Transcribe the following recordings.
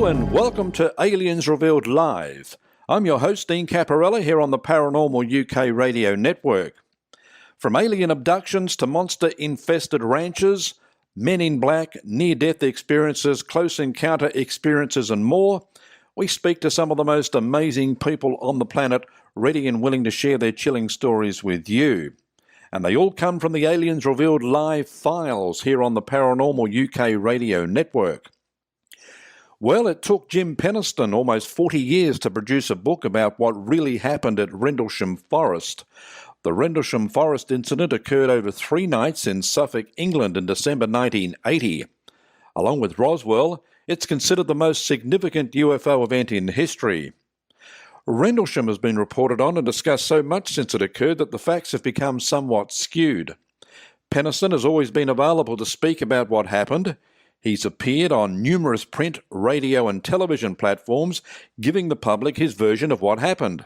Hello and welcome to Aliens Revealed Live. I'm your host, Dean Caparella, here on the Paranormal UK radio network. From alien abductions to monster-infested ranches, men in black, near-death experiences, close encounter experiences and more, we speak to some of the most amazing people on the planet, ready and willing to share their chilling stories with you. And they all come from the Aliens Revealed Live files here on the Paranormal UK radio network. Well, it took Jim Penniston almost 40 years to produce a book about what really happened at Rendlesham Forest. The Rendlesham Forest incident occurred over 3 nights in Suffolk, England in December 1980. Along with Roswell, it's considered the most significant UFO event in history. Rendlesham has been reported on and discussed so much since it occurred that the facts have become somewhat skewed. Penniston has always been available to speak about what happened. He's appeared on numerous print, radio and television platforms, giving the public his version of what happened.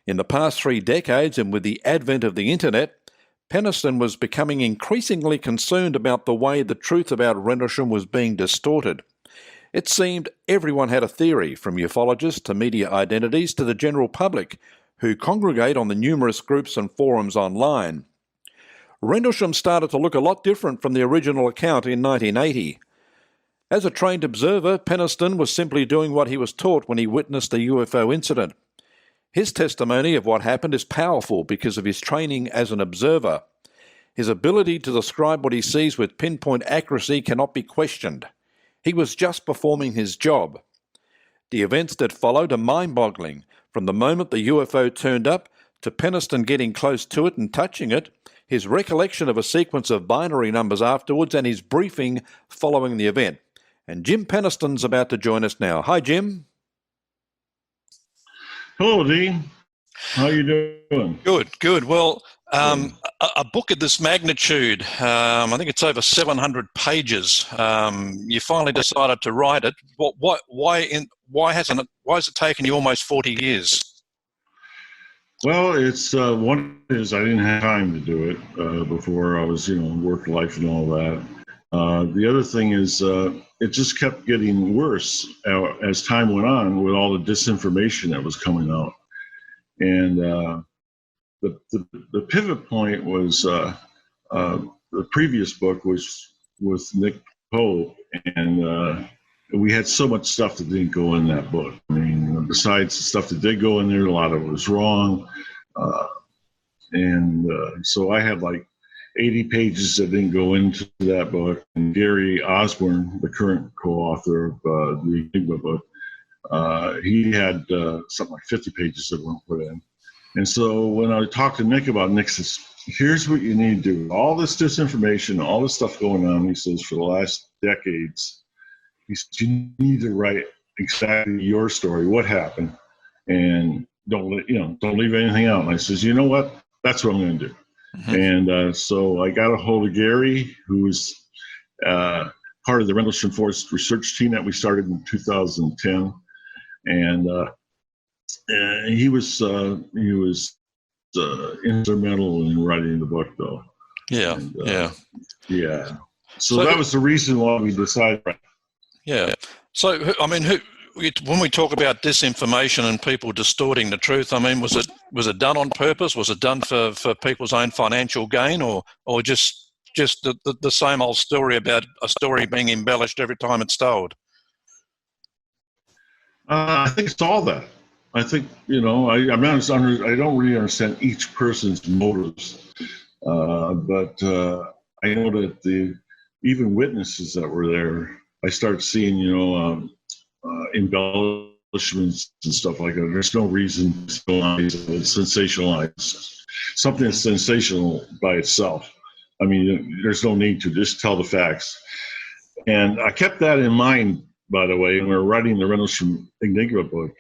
In the past 3 decades, and with the advent of the internet, Penniston was becoming increasingly concerned about the way the truth about Rendlesham was being distorted. It seemed everyone had a theory, from ufologists to media identities to the general public, who congregate on the numerous groups and forums online. Rendlesham started to look a lot different from the original account in 1980. As a trained observer, Penniston was simply doing what he was taught when he witnessed the UFO incident. His testimony of what happened is powerful because of his training as an observer. His ability to describe what he sees with pinpoint accuracy cannot be questioned. He was just performing his job. The events that followed are mind-boggling. From the moment the UFO turned up to Penniston getting close to it and touching it, his recollection of a sequence of binary numbers afterwards, and his briefing following the event. And Jim Penniston's about to join us now. Hi, Jim. Hello, Dean. How you doing? Good. Well, a book of this magnitude, I think it's over 700 pages. You finally decided to write it. Why has it taken you almost 40 years? Well, it's one is I didn't have time to do it before I was, work life and all that. The other thing is it just kept getting worse as time went on with all the disinformation that was coming out. And the pivot point was the previous book was with Nick Poe, and we had so much stuff that didn't go in that book. I mean, besides the stuff that did go in there, a lot of it was wrong. So I had like 80 pages that didn't go into that book. And Gary Osborne, the current co-author of the Enigma book, he had something like 50 pages that weren't put in. And so when I talked to Nick about it, Nick says, here's what you need to do. All this disinformation, all this stuff going on, he says, for the last decades, he says, you need to write exactly your story, what happened, and don't leave anything out. And I says, you know what? That's what I'm going to do. Mm-hmm. And so I got a hold of Gary, who was part of the Rendlesham Forest research team that we started in 2010, and he was instrumental in writing the book, though. Yeah, yeah. So that was the reason why we decided. Yeah. So I mean, when we talk about disinformation and people distorting the truth, I mean, was it done on purpose? Was it done for people's own financial gain, or just the same old story about a story being embellished every time it's told? I think it's all that. I think, I don't really understand each person's motives, but I know that even witnesses that were there, I start seeing, embellishments and stuff like that. There's no reason to sensationalize something that's sensational by itself. I mean, there's no need to just tell the facts. And I kept that in mind, by the way, when we were writing the Rendlesham Enigma book,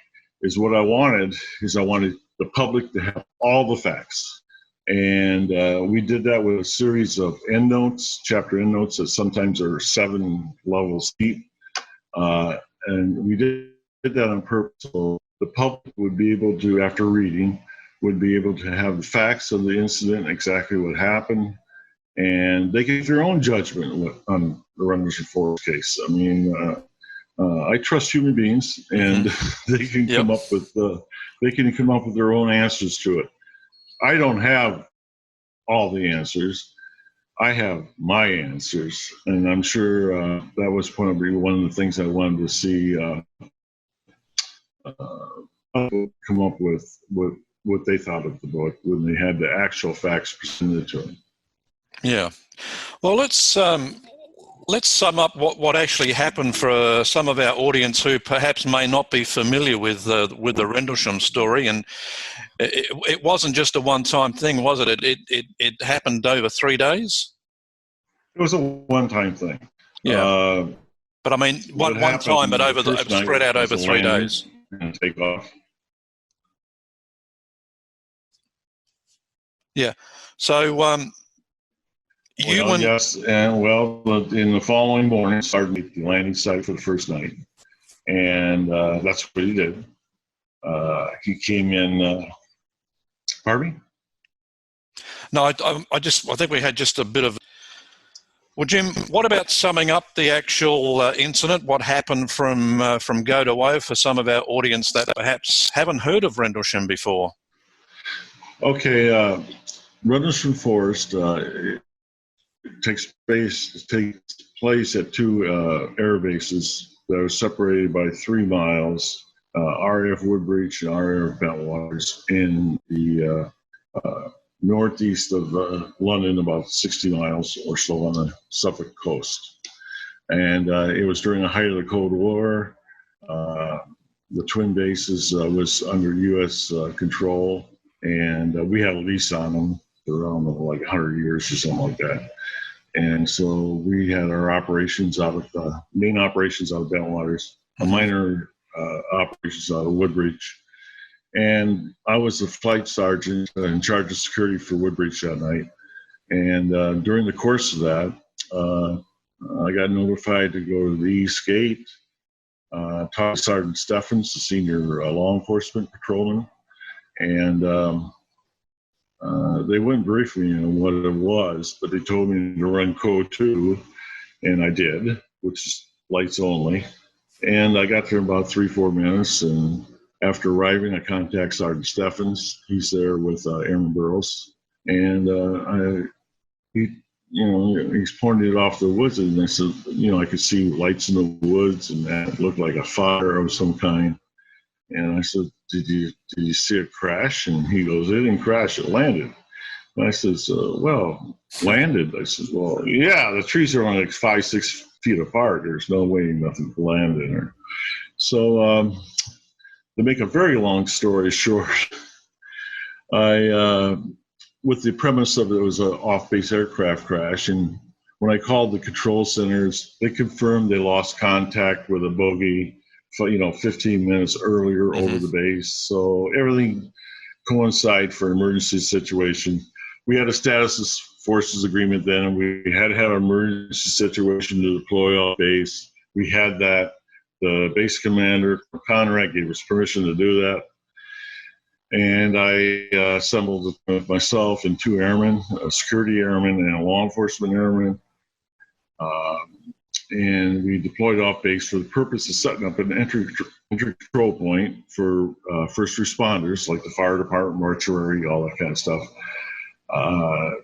is what I wanted the public to have all the facts. And we did that with a series of endnotes, chapter endnotes that sometimes are 7 levels deep. And we did that on purpose. So the public would be able to, after reading, would be able to have the facts of the incident, exactly what happened, and they could get their own judgment on the Rendlesham Forest case. I mean, I trust human beings, and they can Yep. come up with their own answers to it. I don't have all the answers. I have my answers, and I'm sure that was probably one of the things I wanted to see come up with what they thought of the book when they had the actual facts presented to them. Yeah. Well, let's sum up what actually happened for some of our audience who perhaps may not be familiar with the Rendlesham story. And it wasn't just a one-time thing, was it? It happened over 3 days. It was a one-time thing. Yeah. But I mean, one time, but spread out over 3 days. And take off. Yeah. So Yes, and in the following morning, started at the landing site for the first night, and that's what he did. He came in. Pardon me? No, I think we had just a bit of. Well, Jim, what about summing up the actual incident? What happened from go to woe for some of our audience that perhaps haven't heard of Rendlesham before? Okay, Rendlesham Forest takes place at two air bases that are separated by 3 miles. RAF Woodbridge and RAF Bentwaters in the northeast of London, about 60 miles or so on the Suffolk coast. And it was during the height of the Cold War. The twin bases was under U.S. control, and we had a lease on them for around like 100 years or something like that. And so we had our operations out of main operations out of Bentwaters, a minor operations out of Woodbridge. And I was the flight sergeant in charge of security for Woodbridge that night. And during the course of that, I got notified to go to the East Gate, talk to Sergeant Steffens, the senior law enforcement patrolman, and they wouldn't brief me on what it was, but they told me to run code 2, and I did, which is lights only. And I got there in about 3-4 minutes, and after arriving, I contacted Sergeant Steffens. He's there with Airman Burrows, and he's pointing it off the woods, and I said, I could see lights in the woods, and that looked like a fire of some kind. And I said, did you see it crash? And he goes, it didn't crash, it landed. And I says, well, landed? I says, well, yeah, the trees are only like 5-6 feet apart. There's no way nothing landed there. So to make a very long story short, I, with the premise of it was an off-base aircraft crash, and when I called the control centers, they confirmed they lost contact with a bogey 15 minutes earlier over the base. So everything coincided for an emergency situation. We had a status forces agreement then, and we had to have an emergency situation to deploy off base. We had that. The base commander, Conrad, gave us permission to do that. And I assembled with myself and 2 airmen, a security airman and a law enforcement airman. And we deployed off base for the purpose of setting up an entry control point for first responders, like the fire department, mortuary, all that kind of stuff,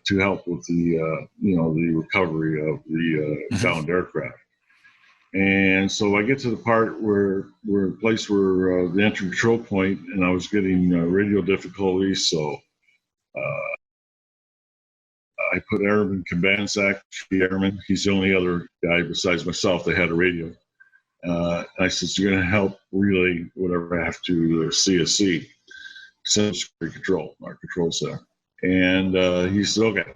to help with the recovery of the downed aircraft. And so I get to the part where the entry control point, and I was getting radio difficulties, so I put Airman Kabanzak, the airman. He's the only other guy besides myself that had a radio. I said, you're going to help relay whatever I have to CSC, Central Security Control, our control center. And he said, okay.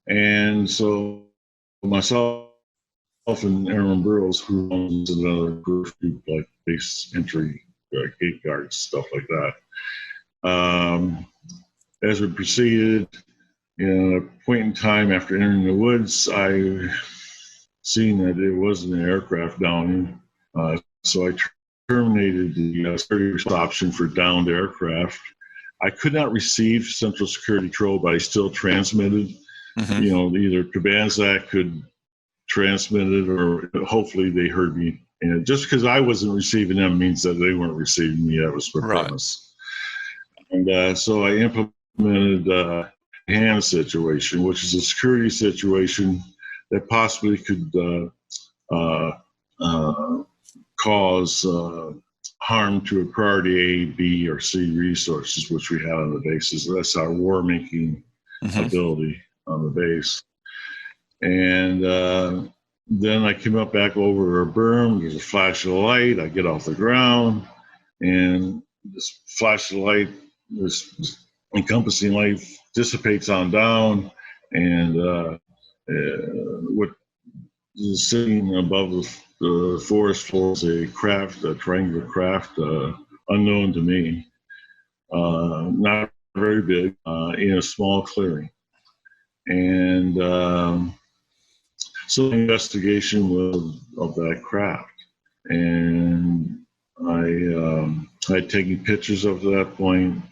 And so myself and Airman Burrows, who owns another group, like base entry, gate guards, stuff like that. As we proceeded, at a point in time after entering the woods, I seen that it wasn't an aircraft downing. So I terminated the security option for downed aircraft. I could not receive Central Security Control, but I still transmitted. Either Kabanzak could transmit it, or hopefully they heard me And just because I wasn't receiving them means that they weren't receiving me. That was the Right. premise. And so I implemented a hand situation, which is a security situation that possibly could cause harm to a priority A, B, or C resources, which we had on the bases. That's our war-making ability on the base. And then I came up back over a berm. There's a flash of light. I get off the ground, and this flash of light, this encompassing light, dissipates on down, and what is sitting above the forest floor is a craft, a triangular craft, unknown to me, not very big, in a small clearing. And so the investigation was of that craft. And I had taken pictures up to that point.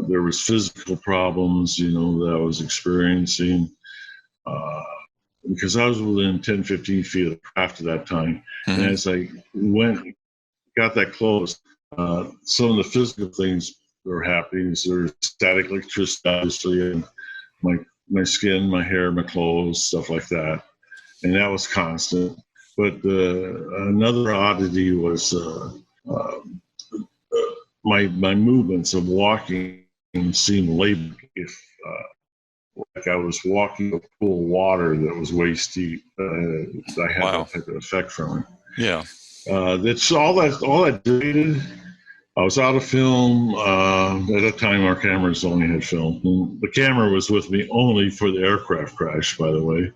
There was physical problems, that I was experiencing because I was within 10, 15 feet of the craft at that time. And as I got that close, some of the physical things that were happening. There's static electricity, obviously, and my skin, my hair, my clothes, stuff like that. And that was constant. But another oddity was my movements of walking seemed labored. If like I was walking a pool of water that was waist deep, I had that type of effect from it. Yeah. That's all that did. I was out of film. At that time, our cameras only had film. And the camera was with me only for the aircraft crash, by the way.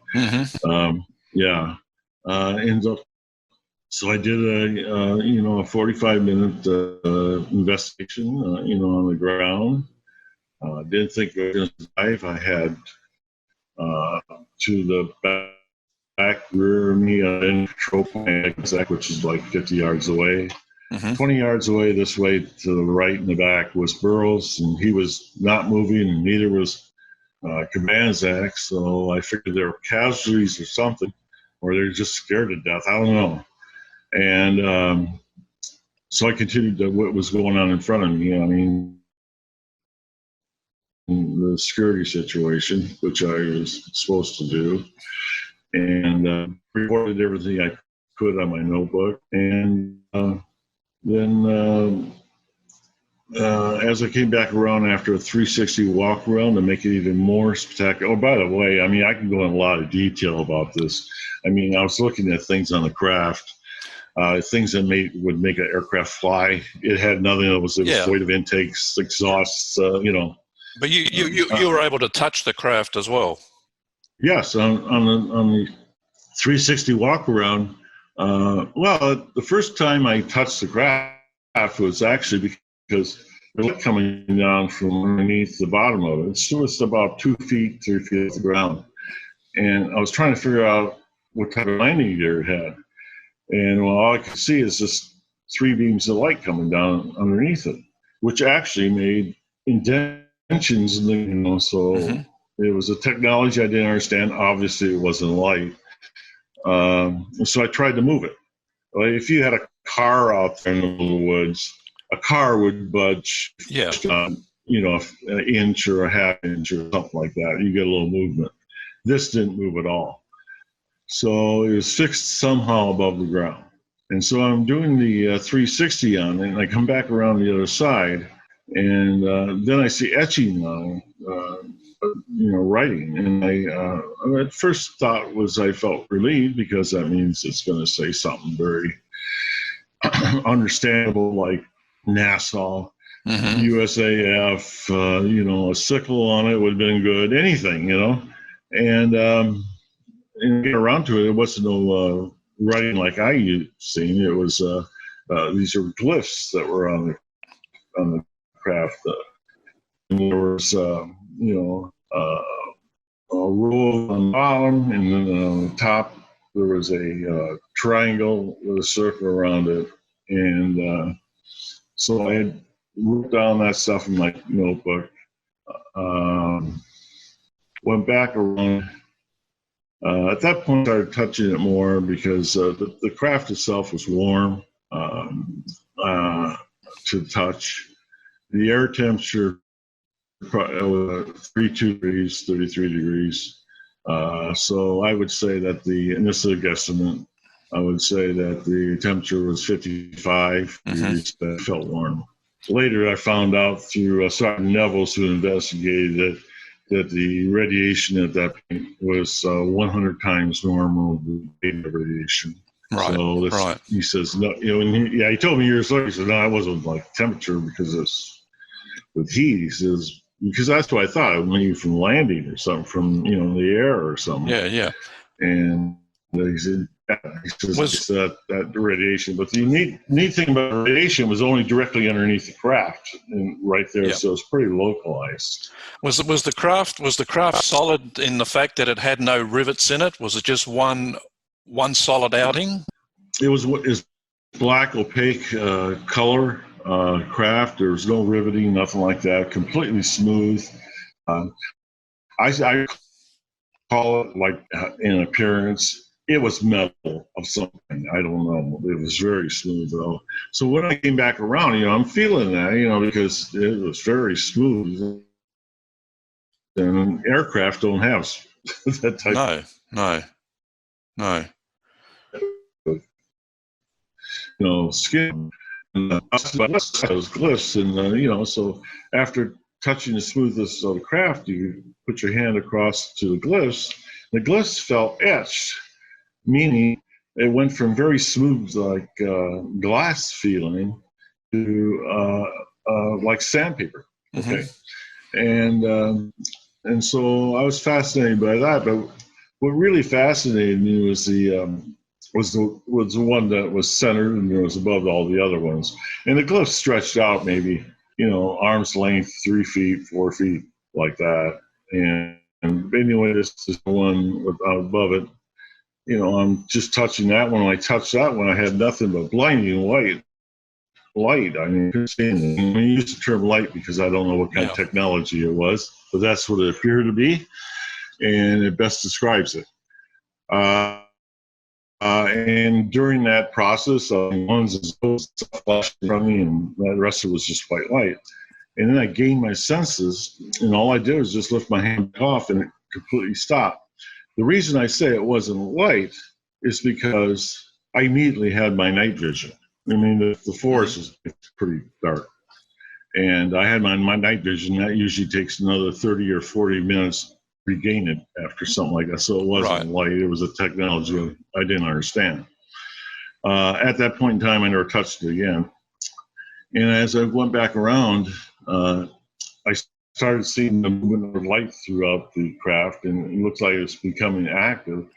Yeah. And so I did a 45-minute investigation, on the ground. Didn't think I was going to survive. I had to the back rear of me an control point, which is like 50 yards away. 20 yards away this way to the right in the back was Burroughs, and he was not moving, and neither was Kamanzak. So I figured there were casualties or something, or they're just scared to death. I don't know. And so I continued to what was going on in front of me. I mean, the security situation, which I was supposed to do, and recorded everything I could on my notebook. And then as I came back around after a 360 walk around to make it even more spectacular. Oh, by the way, I mean, I can go in a lot of detail about this. I mean, I was looking at things on the craft, things that would make an aircraft fly. It had nothing. It was void of intakes, exhausts, But you were able to touch the craft as well. Yes, on the 360 walk around. Well, the first time I touched the craft was actually because the light coming down from underneath the bottom of it. It was about 2 feet, 3 feet off the ground. And I was trying to figure out what type of landing gear it had. And all I could see is just 3 beams of light coming down underneath it, which actually made indentions in the, so it was a technology I didn't understand. Obviously, it wasn't light. So I tried to move it. Like if you had a car out there in the middle of the woods, a car would budge, an inch or a half inch or something like that. You get a little movement. This didn't move at all. So it was fixed somehow above the ground. And so I'm doing the 360 on it, and I come back around the other side, and then I see etching on writing. And I at first thought was I felt relieved because that means it's going to say something very understandable, like NASA, USAF, a sickle on it would have been good, anything, And get around to it, it wasn't no writing like I seen. It was these are glyphs that were on the craft. And there was a row on the bottom, and then on the top there was a triangle with a circle around it. And so I had wrote down that stuff in my notebook. Went back around At that point, I started touching it more because the craft itself was warm to touch. The air temperature was 32 degrees, 33 degrees. So I would say that and this is a guesstimate, I would say that the temperature was 55 degrees, that felt warm. Later, I found out through Sergeant Nevels, who investigated it, that the radiation at that point was 100 times normal beta radiation. Right. So Right. He says, no, and he told me years later, he said, no, I wasn't like temperature because it's with heat. He says, because that's what I thought, maybe from landing or something, from, the air or something. Yeah. And he said, it's that radiation. But the neat thing about radiation was only directly underneath the craft, and right there, Yep. so it's pretty localized. Was the craft solid in the fact that it had no rivets in it? Was it just one solid outing? It was black opaque color craft. There was no riveting, nothing like that. Completely smooth. I call it like in appearance. It was metal of something. I don't know. It was very smooth though. So when I came back around, I'm feeling that, because it was very smooth. And aircraft don't have that type. No. Skin. Those glyphs, and so after touching the smoothness of the craft, you put your hand across to the glyphs. The glyphs felt etched, meaning it went from very smooth, like glass feeling, to like sandpaper. Okay, and so I was fascinated by that. But what really fascinated me was was the one that was centered and was above all the other ones, and the glyph stretched out maybe arm's length, 3 feet, 4 feet, like that. And anyway, this is the one above it. I'm just touching that one. When I touched that one, I had nothing but blinding light. I mean, I use the term light because I don't know what kind of technology it was, but that's what it appeared to be, and it best describes it. And during that process, one's flashed from me, and the rest of it was just white light. And then I gained my senses, and all I did was just lift my hand off, and it completely stopped. The reason I say it wasn't light is because I immediately had my night vision. I mean, the forest is pretty dark, and I had my night vision. That usually takes another 30 or 40 minutes to regain it after something like that. So it wasn't light. It was a technology I didn't understand. At that point in time, I never touched it again. And as I went back around, I started seeing the movement of light throughout the craft, and it looks like it's becoming active.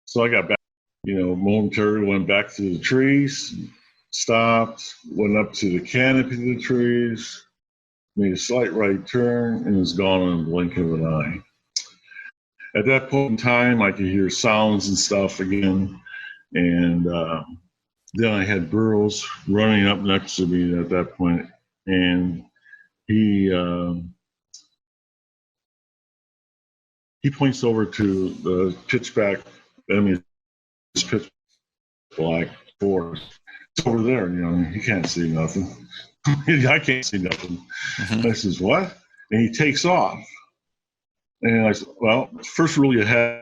So I got back, momentarily went back through the trees, stopped, went up to the canopy of the trees, made a slight right turn, and was gone in the blink of an eye. At that point in time, I could hear sounds and stuff again, and then I had Burroughs running up next to me at that point, and he points over to the pitch black forest. It's over there, he can't see nothing. I can't see nothing. I says, what? And he takes off. And I said, well, first rule you have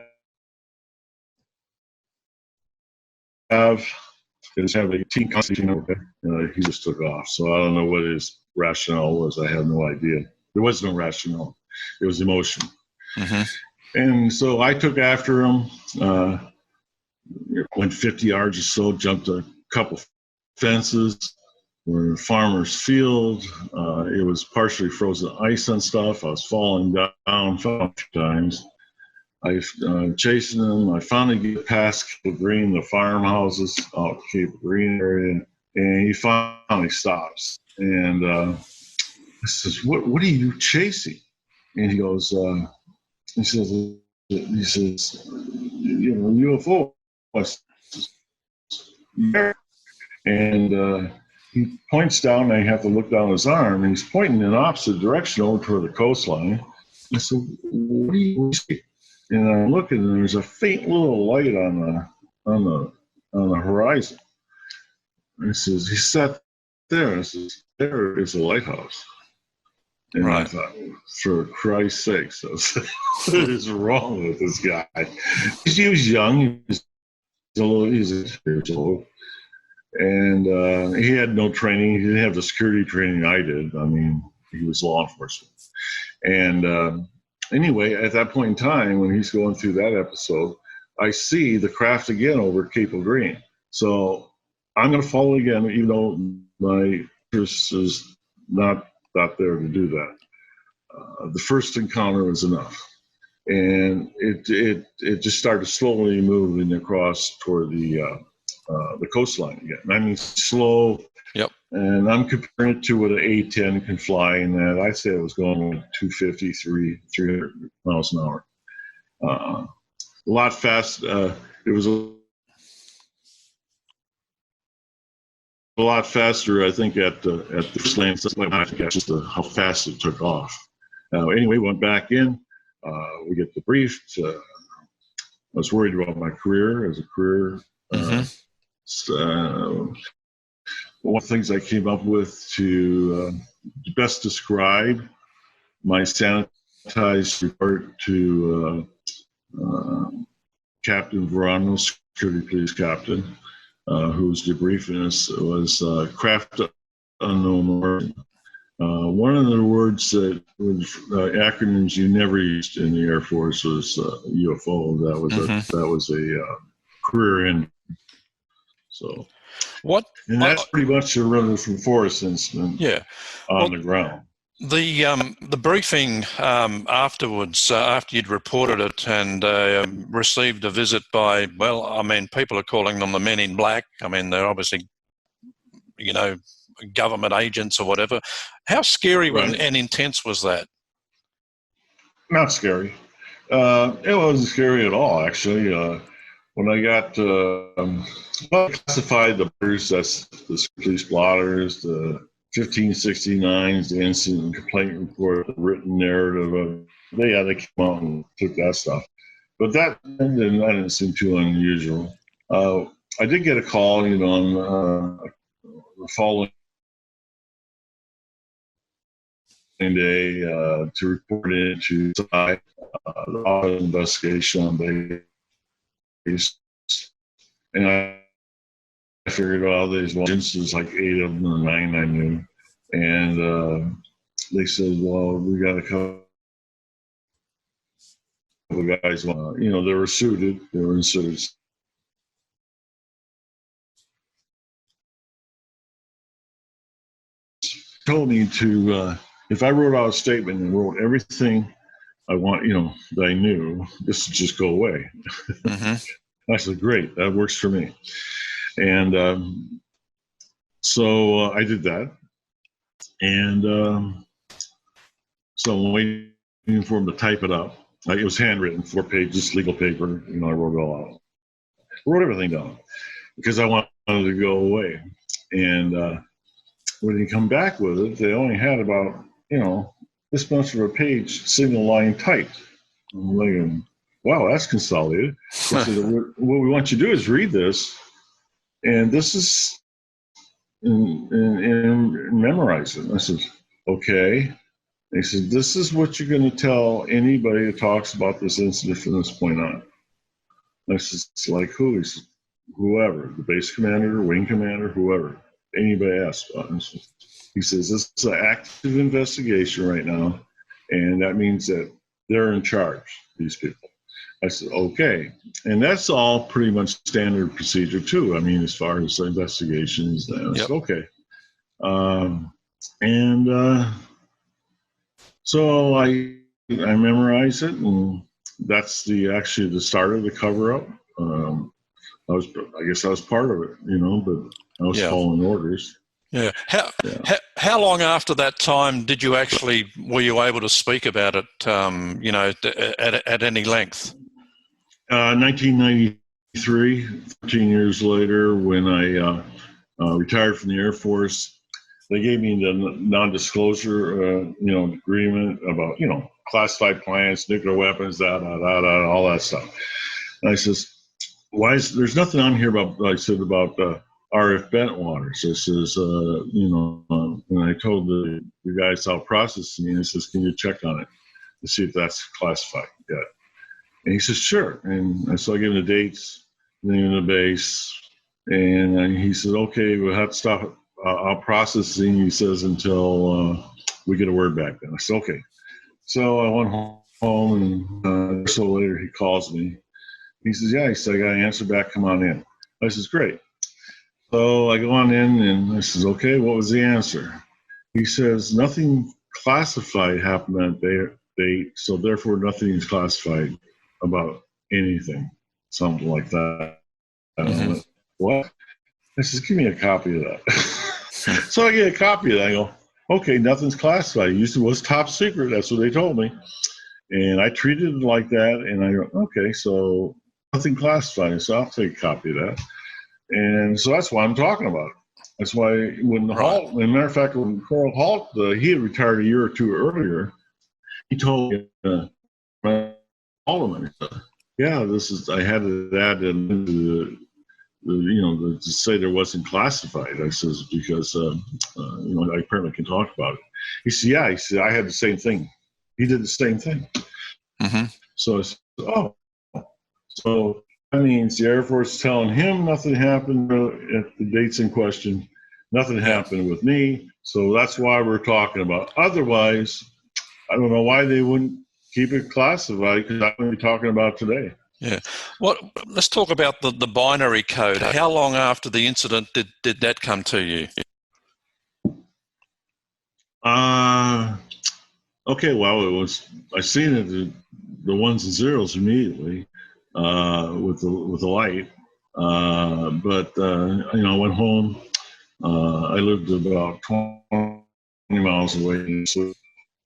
is have a team constitution. He just took off. So I don't know what his rationale was. I have no idea. There was no rationale. It was emotion. And so I took after him, went 50 yards or so, jumped a couple fences. We're in a farmer's field. It was partially frozen ice and stuff. I was falling down a few times. I chasing him. I finally get past Cape Green, the farmhouses out Cape Green area, and he finally stops. And I says, "What are you chasing?" And he goes, he says, UFO. And he points down, and I have to look down his arm, and he's pointing in the opposite direction over toward the coastline. I said, what do you see? And I'm looking, and there's a faint little light on the horizon. And he says, he sat there. And I says, there is a lighthouse. And Right. I thought, for Christ's sakes, what is wrong with this guy? He was young. He's a years old. And he had no training. He didn't have the security training I did. I mean, he was law enforcement. And anyway, at that point in time, when he's going through that episode, I see the craft again over Cape of Green. So I'm going to follow again, even though my interest is not there to do that. The first encounter was enough. And it just started slowly moving across toward the coastline again. I mean, slow. Yep. And I'm comparing it to what an A-10 can fly, and that I say it was going like 250, 300 miles an hour. A lot fast. It was a lot faster, I think, at the first land. I think that's just how fast it took off. Anyway, went back in. We get debriefed. I was worried about my career as a career. One of the things I came up with to best describe my sanitized report to Captain Verano, security police captain, who was debriefing us, was craft unknown. One of the words that acronyms you never used in the Air Force was UFO. That was a career end. So what? And that's pretty much a Rendlesham Forest incident. Yeah. On the ground. The briefing afterwards, after you'd reported it and received a visit by, well, I mean, people are calling them the Men in Black. I mean, they're obviously, government agents or whatever. How scary and intense was that? Not scary. It wasn't scary at all, actually. When I got classified the birds, that's the police blotters, the 1569s, the incident complaint report, the written narrative of they came out and took that stuff. But that didn't seem too unusual. I did get a call, on the following day to report into the investigation on base. And I figured all these instances, like 8 of them or 9 I knew. And they said, well, we got a couple of guys, they were suited, they were in suits. Told me to, if I wrote out a statement and wrote everything I want, that I knew, this would just go away. I said, great, that works for me. And so I did that. And so I'm waiting for him to type it up. It was handwritten, 4 pages, legal paper. I wrote it all out. I wrote everything down because I wanted it to go away. And when they come back with it, they only had about, this much of a page, single line typed. I'm like, wow, that's consolidated. I said, what we want you to do is read this, and this is, and memorize it. And I said, okay. He said, this is what you're going to tell anybody who talks about this incident from this point on. And I said, it's like who? He said, whoever, the base commander, wing commander, whoever, anybody asks about it. He says, this is an active investigation right now, and that means that they're in charge, these people. I said, okay. And that's all pretty much standard procedure, too. I mean, as far as investigations, I said, okay. So I memorized it, and that's actually the start of the cover-up. I guess I was part of it, but I was following orders. Yeah. How long after that time were you able to speak about it, at any length? 1993, 13 years later, when I retired from the Air Force, they gave me the non-disclosure, agreement about, classified plans, nuclear weapons, all that stuff. And I says, there's nothing on here about, I said, about RF bent waters. I says, and I told the guys out processing, and he says, can you check on it to see if that's classified yet? And he says, sure. And so I gave him the dates, the name of the base, and he said, okay, we'll have to stop out processing, he says, until we get a word back then. I said, okay. So I went home, and so later he calls me. He says, yeah, he said, I got an answer back, come on in. I says, great. So I go on in, and I says, okay, what was the answer? He says, nothing classified happened that day, so therefore nothing is classified about anything, something like that. I went, what? I says, give me a copy of that. So I get a copy of that. I go, okay, nothing's classified. It used to was top secret. That's what they told me. And I treated it like that. And I go, okay, so nothing classified. So I'll take a copy of that. And so that's why I'm talking about it. That's why when the Halt, as a matter of fact, when Coral Halt, he had retired a year or two earlier, he told me, all of them, yeah, I had to add into to say there wasn't classified. I says, because, I apparently can talk about it. He said, yeah, he said, I had the same thing. He did the same thing. Mm-hmm. So I said, oh, so that means the Air Force is telling him nothing happened at the dates in question. Nothing happened with me. So that's why we're talking about. Otherwise, I don't know why they wouldn't keep it classified, because I'm going to be talking about today. Yeah. Let's talk about the binary code. How long after the incident did that come to you? Okay, well, I seen it, the ones and zeros immediately with the light. But I went home. I lived about 20 miles away,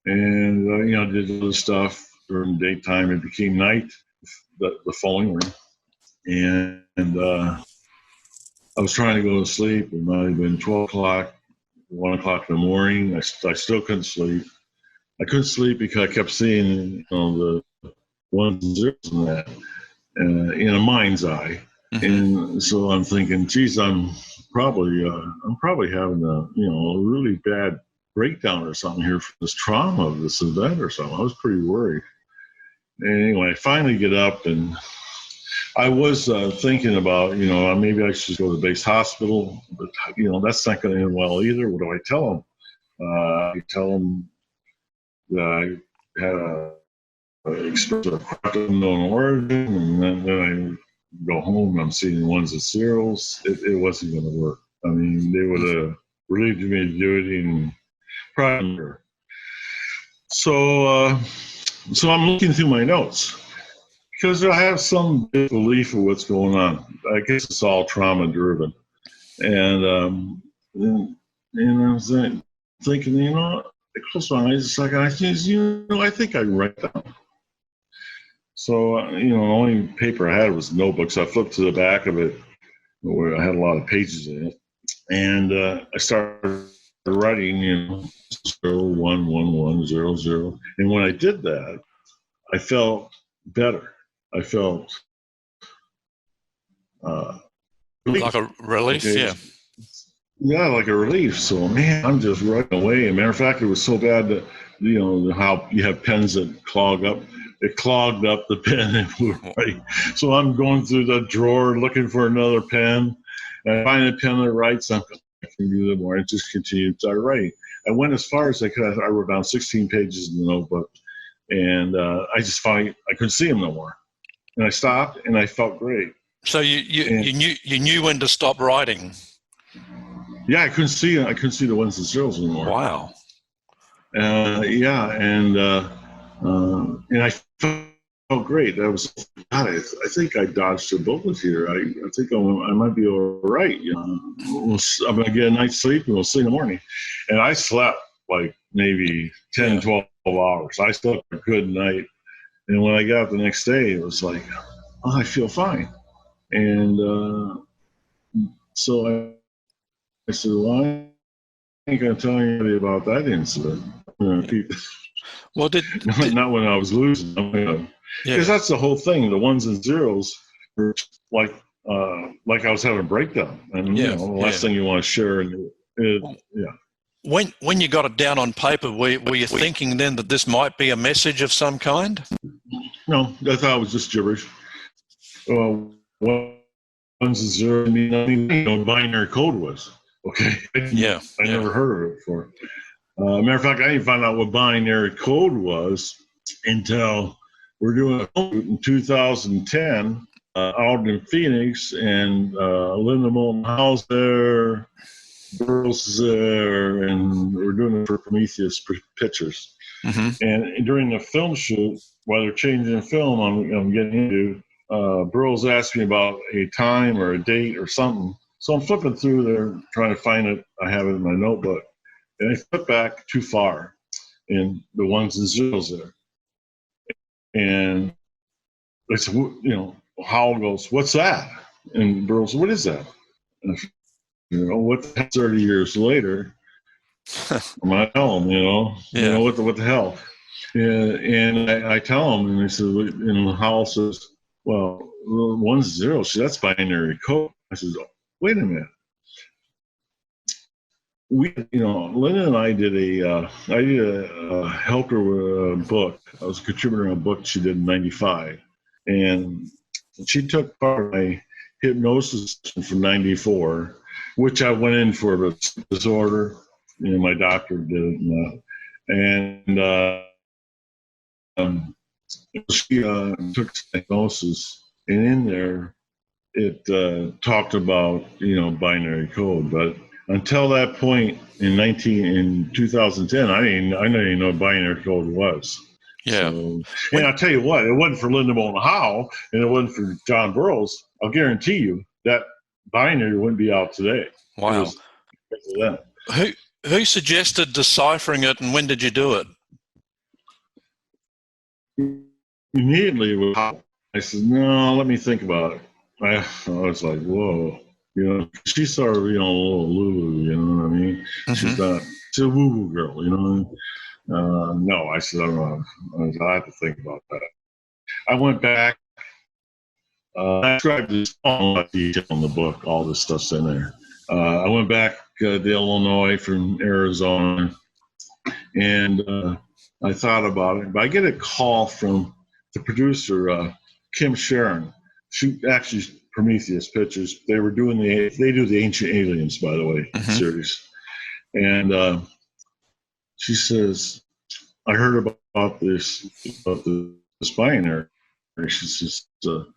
and I did other stuff during the daytime. It became night the following morning, and I was trying to go to sleep. It might have been 12 o'clock, 1 o'clock in the morning. I still couldn't sleep. I couldn't sleep because I kept seeing the ones and zeros in that in a mind's eye. Mm-hmm. And so I'm thinking, geez, I'm probably having a really bad breakdown or something here for this trauma of this event or something. I was pretty worried. Anyway, I finally get up, and I was thinking about, maybe I should go to the base hospital, but that's not going to end well either. What do I tell them? I tell them that I had an experience of unknown origin, and then I go home and I'm seeing ones and zeros. It wasn't going to work. I mean, they would have relieved me of duty and probably. So I'm looking through my notes, because I have some belief of what's going on. I guess it's all trauma driven. And I was thinking, I closed my eyes a second. I said, I think I can write down. So, the only paper I had was a notebook. So I flipped to the back of it, where I had a lot of pages in it. And I started writing, 0, 1, 1, 1, 0, 0. And when I did that, I felt better. I felt like a relief, okay. Yeah. Yeah, like a relief. So, man, I'm just writing away. As a matter of fact, it was so bad that, how you have pens that clog up. It clogged up the pen and blew right. So I'm going through the drawer looking for another pen. And I find a pen that writes something. I can do that more. I just continued to write. I went as far as I could. I wrote down 16 pages in the notebook. And I just finally, I couldn't see them no more. And I stopped, and I felt great. So you knew when to stop writing. Yeah, I couldn't see the ones and zeros anymore. Wow. And I felt great. That was, God, I think I dodged a bullet here. I think I might be all right. I'm gonna get a night's sleep, and we'll see in the morning. And I slept like maybe 10, 12 hours. I slept a good night. And when I got up the next day, it was like, I feel fine. And so I said, well, I ain't going to tell anybody about that incident. Well, not when I was losing them. Because that's the whole thing. The ones and zeros were like I was having a breakdown, and the last thing you want to share. When you got it down on paper, were you thinking then that this might be a message of some kind? No, I thought it was just gibberish. Ones and zeros. I mean, binary code was okay. I never heard of it before. Matter of fact, I didn't find out what binary code was until we're doing a film in 2010 out in Phoenix, and Linda Moulton Howe's there, Burroughs is there, and we're doing it for Prometheus Pictures. Mm-hmm. And during the film shoot, while they're changing the film, I'm getting into, Burroughs asked me about a time or a date or something. So I'm flipping through there trying to find it. I have it in my notebook. And I flip back too far in the ones and zeros there. And it's, Howell goes, "What's that?" And Burroughs, "What is that?" And what the heck, 30 years later, I'm going to tell him, what the hell? And I tell him, and he says, and Howell says, "Well, one's zero, so that's binary code." I says, "Wait a minute. Linda and I did helped her with a book. I was a contributor on a book she did in '95, and she took part of my hypnosis from '94, which I went in for a disorder. My doctor did it, and she took hypnosis, and in there it talked about binary code, but until that point in 2010, I didn't even know what binary code was. Yeah. So, and I'll tell you what, it wasn't for Linda Moulton Howe, and it wasn't for John Burroughs. I'll guarantee you that binary wouldn't be out today. Wow. Who suggested deciphering it, and when did you do it? Immediately with Howe. I said, "No, let me think about it." I was like, whoa. She's sort of, a little Lulu, you know what I mean? Mm-hmm. She's a woo-woo girl, No, I said, I don't know. I have to think about that. I went back. I described this all in detail in the book. All this stuff's in there. I went back to Illinois from Arizona, and I thought about it. But I get a call from the producer, Kim Sharon. She actually Prometheus Pictures. They do the Ancient Aliens, by the way, mm-hmm. series. And she says, "I heard about this binary." She says, I'm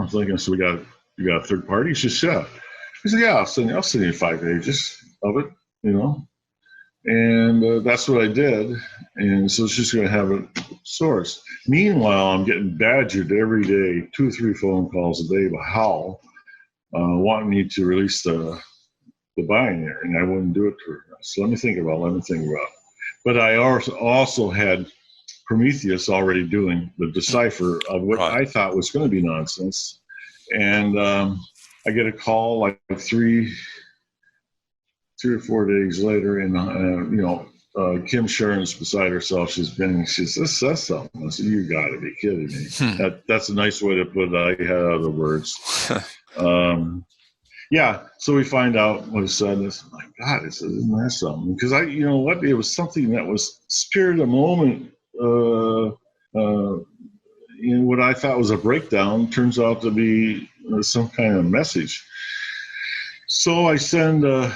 thinking, "So you got a third party?" She says, "Yeah." I said, "Yeah, I'll send you 5 pages of it, And that's what I did. And so she's going to have it sourced. Meanwhile, I'm getting badgered every day, 2 or 3 phone calls a day by Howell, wanting me to release the binary, and I wouldn't do it to her. So let me think about it. But I also had Prometheus already doing the decipher of what I thought was going to be nonsense. And I get a call like 3 or 4 days later, and Kim Sharon's beside herself. She says, "This says something." I said, "You got to be kidding me." That's a nice way to put it. I had other words. So we find out what it said. And it's, my God, it says, "Isn't that something?" Because it was something that was spirit of the moment. What I thought was a breakdown turns out to be some kind of message. So I send, I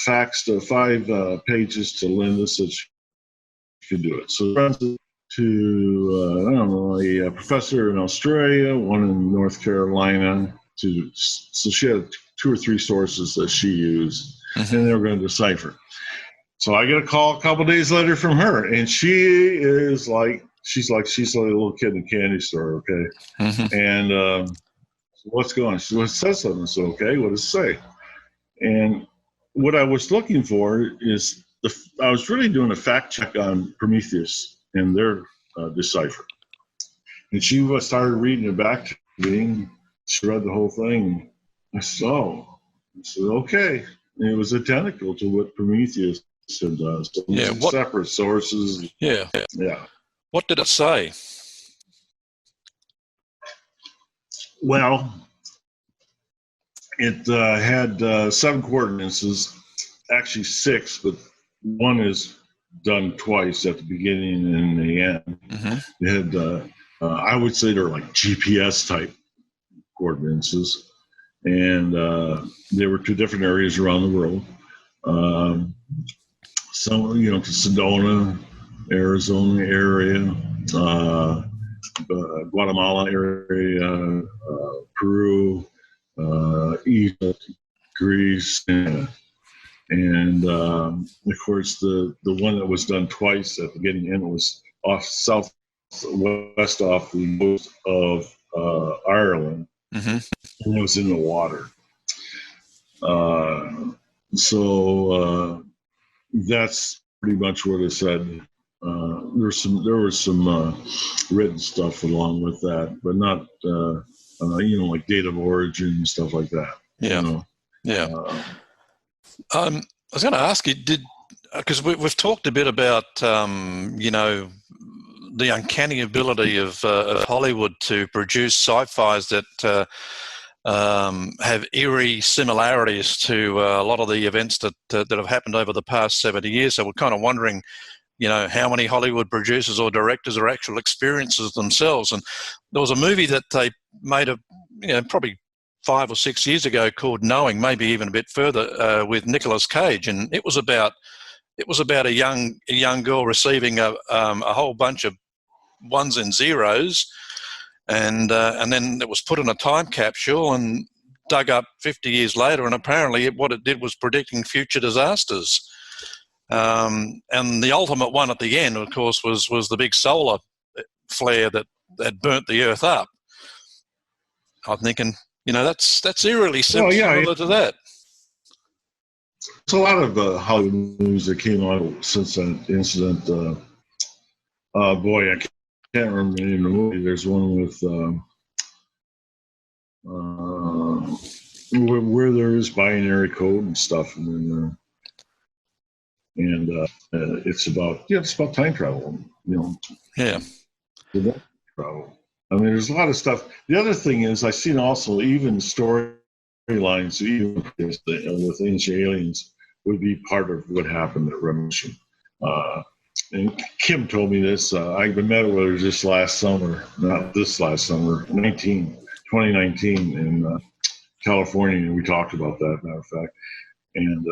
faxed 5 pages to Linda so she could do it. So I sent it to, a professor in Australia, one in North Carolina. So she had 2 or 3 sources that she used, mm-hmm. and they were going to decipher. So I get a call a couple days later from her, and she's like a little kid in a candy store, okay? Mm-hmm. And what's going on? She said, "Well, it says something." So, okay, what does it say? And what I was looking for is I was really doing a fact check on Prometheus and their decipher. And she started reading it back to me. She read the whole thing. I said, "Oh." I said, "Okay." it was identical to what Prometheus had done. So separate sources. Yeah. Yeah. What did it say? Well, it had 7 coordinates, actually 6, but one is done twice at the beginning and the end. Mm-hmm. It had, I would say they're like GPS type coordinates, and they were 2 different areas around the world. Some, to Sedona, Arizona area, Guatemala area, Peru, Egypt, Greece, and of course the one that was done twice at the beginning and was off southwest off the coast of Ireland, mm-hmm. and it was in the water. So that's pretty much what it said. There was some written stuff along with that, but not like date of origin and stuff like that. Yeah, yeah. I was going to ask you, because we've talked a bit about the uncanny ability of Hollywood to produce sci-fis that have eerie similarities to a lot of the events that have happened over the past 70 years. So we're kind of wondering, how many Hollywood producers or directors are actual experiences themselves. And there was a movie that they made probably 5 or 6 years ago called Knowing, maybe even a bit further, with Nicolas Cage, and it was about a young girl receiving a whole bunch of ones and zeros, and then it was put in a time capsule and dug up 50 years later, and apparently what it did was predicting future disasters. And the ultimate one at the end, of course, was the big solar flare that burnt the Earth up. I'm thinking, that's eerily similar to that. There's a lot of Hollywood movies that came out since that incident. Boy, I can't remember the name of the movie. There's one with where there is binary code and stuff, and it's about time travel. Yeah. Travel. I mean, there's a lot of stuff. The other thing is, I've seen also even storylines, even with ancient aliens, would be part of what happened at Rendlesham. And Kim told me this. I met with her just last summer, not this last summer, 2019 in California, and we talked about that, matter of fact. And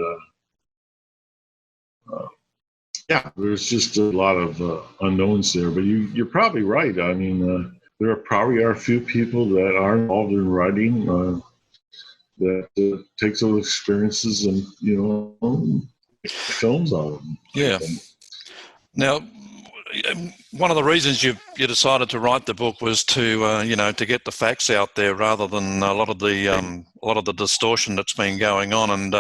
there's just a lot of unknowns there. But you're probably right. I mean, there probably are a few people that are involved in writing that takes those experiences and films out of them. Yeah. Now, one of the reasons you decided to write the book was to to get the facts out there rather than a lot of the distortion that's been going on. And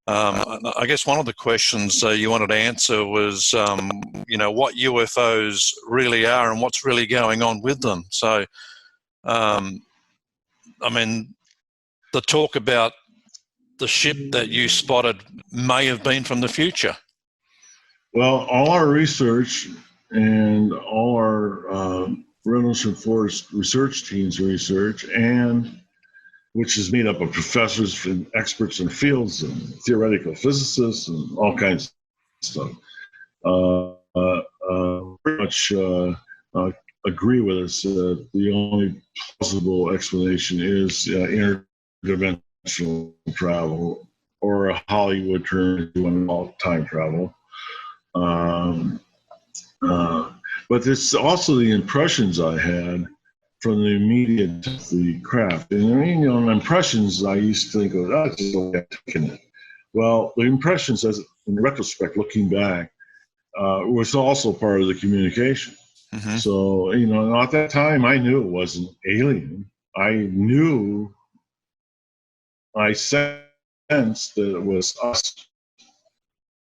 I guess one of the questions you wanted to answer was what UFOs really are and what's really going on with them. So, I mean, the talk about the ship that you spotted may have been from the future. Well, all our research and all our Rendlesham Forest research team's research, and which is made up of professors and experts in fields and theoretical physicists and all kinds of stuff, pretty much agree with us that the only plausible explanation is interdimensional travel, or a Hollywood term, if you want to call it time travel. But it's also the impressions I had from the immediate the craft. And I mean, impressions, I used to think, that's just the way I've taken it. Well, the impressions, as in retrospect, looking back, was also part of the communication. Mm-hmm. So, at that time, I knew it wasn't alien. I sensed that it was us.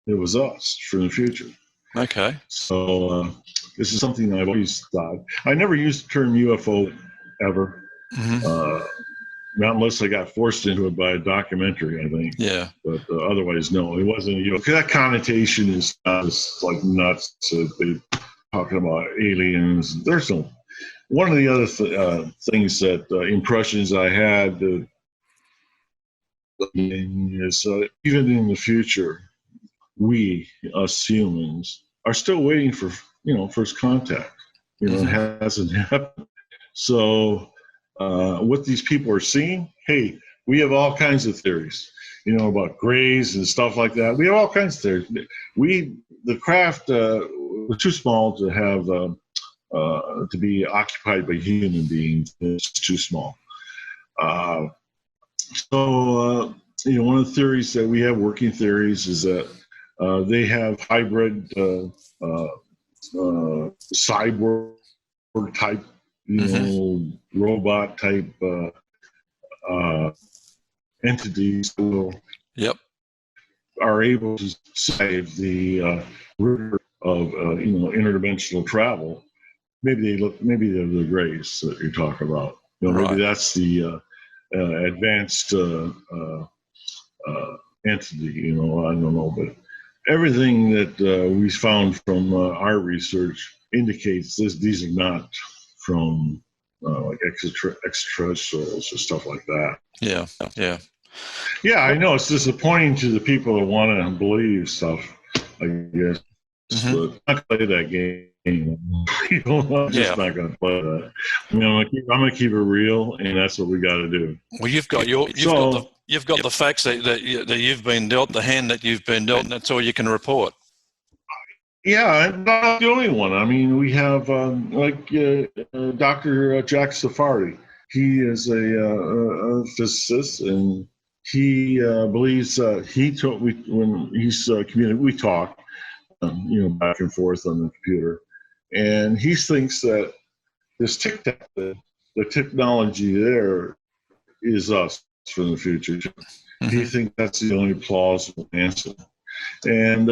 It was us from the future. Okay. So this is something I've always thought. I never used the term UFO ever. Mm-hmm. Not unless I got forced into it by a documentary, I think. Yeah. But otherwise, no, it wasn't. You know, 'cause that connotation is just like nuts. They talking about aliens. There's no. One of the other things that impressions I had is even in the future, we, us humans, are still waiting for, first contact. It hasn't happened. So what these people are seeing, hey, we have all kinds of theories, about grays and stuff like that. We have all kinds of theories. The craft was too small to have to be occupied by human beings. It's too small. So one of the theories that we have, working theories, is that they have hybrid cyborg type, robot type entities who are able to save the river of interdimensional travel. Maybe they're the grays that you're talking about. Maybe that's the advanced entity. I don't know, but everything that we found from our research indicates these are not from like extraterrestrials or stuff like that. Yeah, I know it's disappointing to the people that want to believe stuff, I guess. But I'm not gonna play that game. I'm just not going to play that. I'm going to keep it real, and that's what we got to do. Well, you've got the facts that you've been dealt, the hand that you've been dealt, and that's all you can report. Yeah, I'm not the only one. I mean, we have Dr. Jack Safari. He is a physicist, and he believes when he's communicating, we talk, back and forth on the computer. And he thinks that this TikTok, the technology there, is us for the future. He thinks that's the only plausible answer, and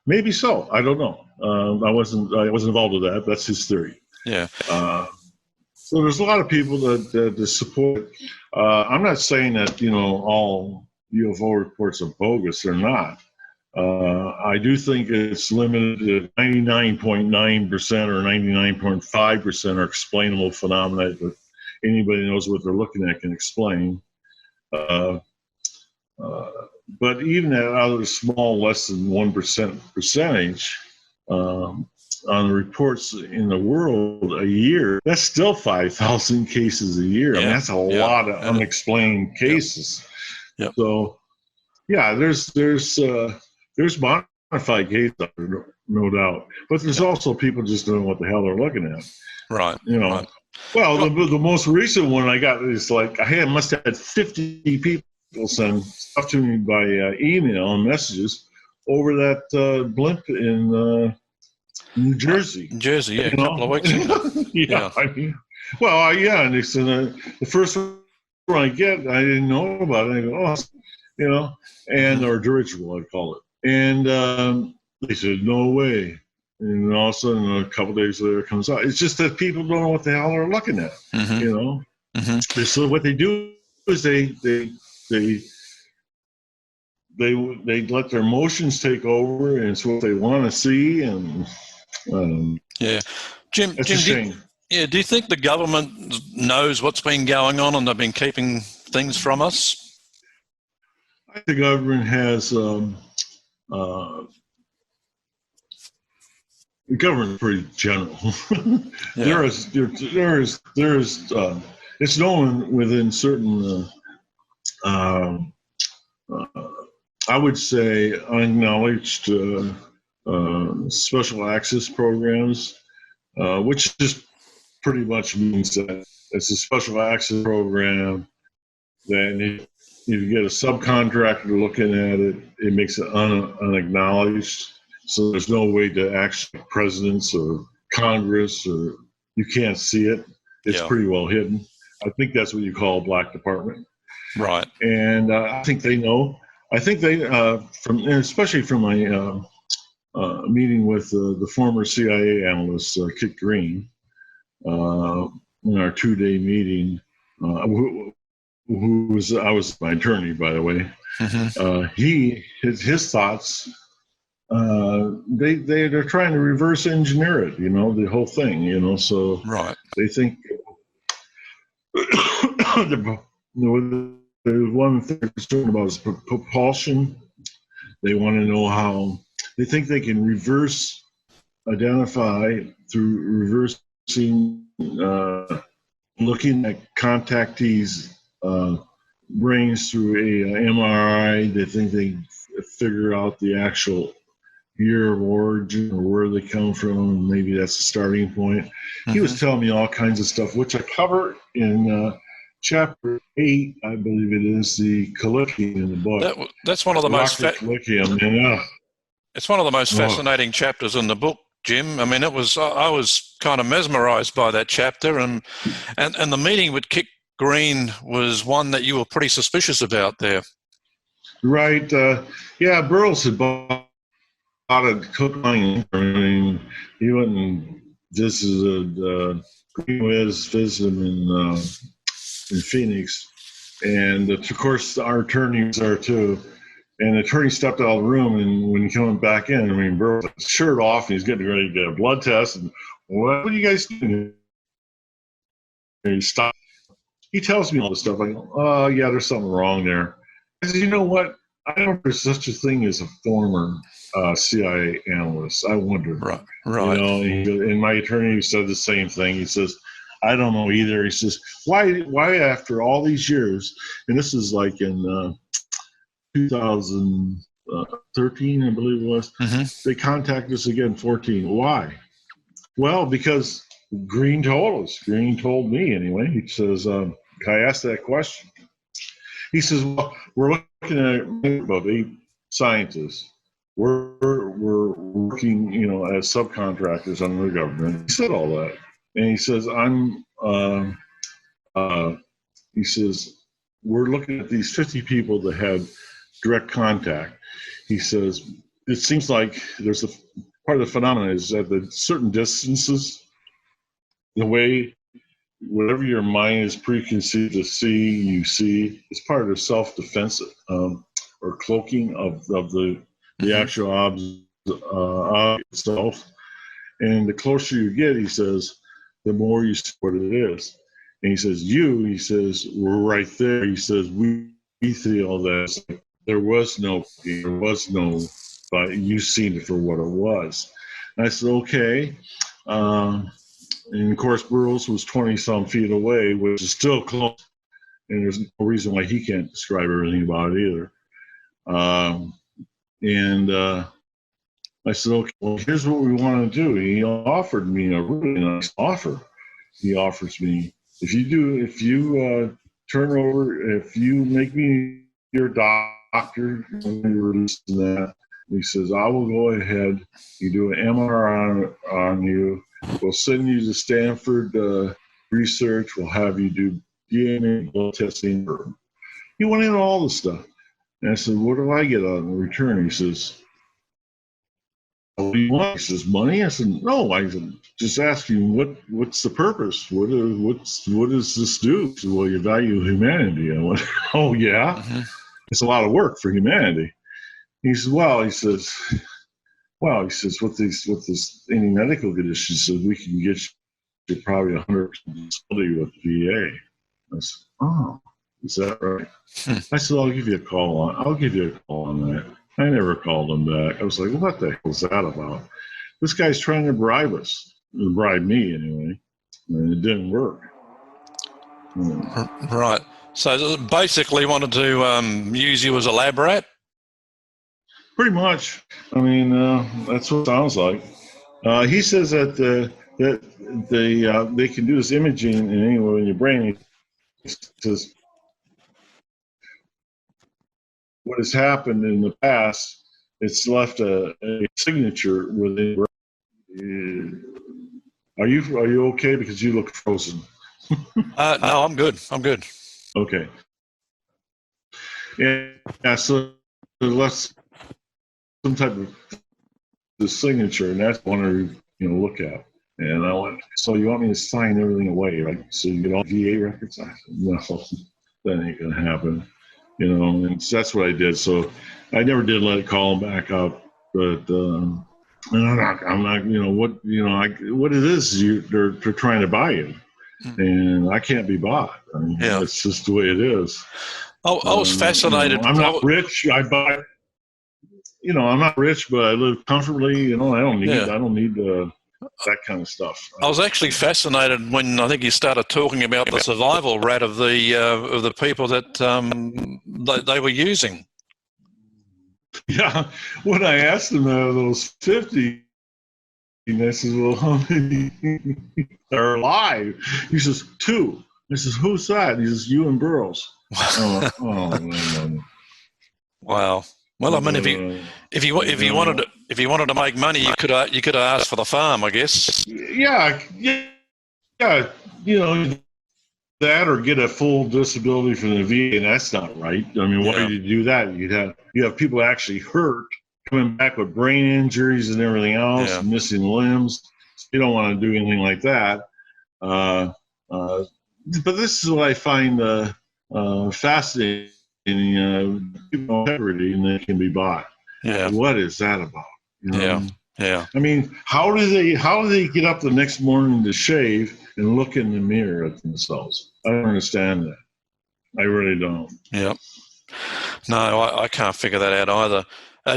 maybe so. I don't know. I wasn't involved with that. That's his theory. Yeah. So there's a lot of people that support. I'm not saying that all UFO reports are bogus. They're not. I do think it's limited to 99.9% or 99.5% are explainable phenomena that anybody knows what they're looking at can explain. But even at other small, less than 1% percentage on the reports in the world a year, that's still 5,000 cases a year. I mean, that's a lot of unexplained cases. So, yeah, there's modified cases, no doubt, but there's also people just don't know what the hell they're looking at. Right. Well, the most recent one I got is like I must have had 50 people send stuff to me by email and messages over that blimp in New Jersey. A couple of weeks ago. I mean, and it's the first one I get, I didn't know about it. I go, or dirigible, I'd call it. And they said, no way. And all of a sudden, a couple of days later, it comes out. It's just that people don't know what the hell they're looking at, So what they do is they let their emotions take over, and it's what they want to see. And Jim, do you think the government knows what's been going on and they've been keeping things from us? I think the government has. The government's pretty general. It's known within certain, I would say, unacknowledged special access programs, which just pretty much means that it's a special access program. Then if you get a subcontractor looking at it, it makes it unacknowledged. So there's no way to actually presidents or Congress, or you can't see it. It's pretty well hidden. I think that's what you call a black department. Right. And I think they know. I think they, especially from my meeting with the former CIA analyst, Kit Green, in our 2-day meeting, I was my attorney, by the way. His thoughts. They're trying to reverse engineer it. The whole thing. So Right. they think the one thing they're concerned about is propulsion. They want to know how they think they can identify through reversing, looking at contactees' brains through a MRI. They think they figure out the actual year of origin or where they come from. Maybe that's the starting point. He was telling me all kinds of stuff, which I cover in chapter 8, I believe it is, the Colloquium in the book. That's one of the most Colloquium, it's one of the most fascinating chapters in the book, Jim. I mean, I was kind of mesmerized by that chapter, and the meeting with Kit Green was one that you were pretty suspicious about there. Right. Yeah, Burroughs had bought a Cook Mine. I mean, he went and visited Greenwich, visited him in Phoenix, and of course our attorney was there too. And the attorney stepped out of the room, and when he came back in, I mean, Burroughs had his shirt off, and he's getting ready to get a blood test. And what are you guys doing? And he stopped. He tells me all this stuff. I go, oh yeah, there's something wrong there. I said, you know what? I don't know if there's such a thing as a former CIA analyst. I wonder. Right. And my attorney said the same thing. He says, I don't know either. He says, why after all these years, and this is like in 2013, I believe it was, they contacted us again, 14. Why? Well, because Green told us. Green told me anyway. He says, I asked that question. He says, well, we're looking at about 8 scientists. We're working, as subcontractors under the government. He said all that. And he says, he says, we're looking at these 50 people that had direct contact. He says, it seems like there's a part of the phenomenon is that at certain distances, the way whatever your mind is preconceived to see, you see, is part of the self-defense or cloaking of the actual object itself. And the closer you get, he says, the more you see what it is. And he says, we're right there. He says, we feel that there was no, but you seen it for what it was. And I said, okay. And of course, Burroughs was 20-some feet away, which is still close. And there's no reason why he can't describe everything about it either. I said, okay, well, here's what we want to do. He offered me a really nice offer. He offers me, if you make me your doctor, release that. He says, I will go ahead. You do an MRI on you. We'll send you to Stanford research. We'll have you do DNA blood testing. He went into all this stuff. And I said, what do I get on the return? He says, what do you want? He says, money? I said, no. I said, just ask you, what's the purpose? What does this do? He said, well, you value humanity. I went, oh, yeah? It's a lot of work for humanity. He says, with this any medical condition, he says, we can get you probably 100% disability with VA. I said, oh, is that right? I said, I'll give you a call on that. I never called him back. I was like, what the hell is that about? This guy's trying to bribe me anyway, and it didn't work. Right. So basically wanted to use you as a lab rat? Pretty much. I mean, that's what it sounds like. He says that they can do this imaging anywhere in your brain. He says what has happened in the past, it's left a signature within. Are you okay? Because you look frozen. No, I'm good. Okay. Yeah. So let's some type of the signature, and that's one to look at. And I went, so you want me to sign everything away, right? So you get all VA records? I said, no. that ain't gonna happen, and that's what I did. So I never did let it call them back up, but and I'm not, what it is, they're trying to buy you, and I can't be bought. I mean, that's just the way it is. I was fascinated. I'm not rich. I buy. I'm not rich, but I live comfortably. I don't need that kind of stuff. I was actually fascinated when I think you started talking about the survival rate of the people that they were using. Yeah, when I asked them out of those 50, and I says, "Well, how many are alive?" He says, 2. I says, "Who's that?" He says, "You and Burroughs." No. Wow. Well, I mean, if you wanted to make money, you could have asked for the farm, I guess. Yeah. That or get a full disability from the VA, and that's not right. I mean, why do you do that? You have people actually hurt, coming back with brain injuries and everything else, missing limbs. You don't want to do anything like that. But this is what I find fascinating. Integrity, and they can be bought. Yeah. What is that about? Yeah. I mean, how do they get up the next morning to shave and look in the mirror at themselves? I don't understand that. I really don't. Yeah. No, I can't figure that out either.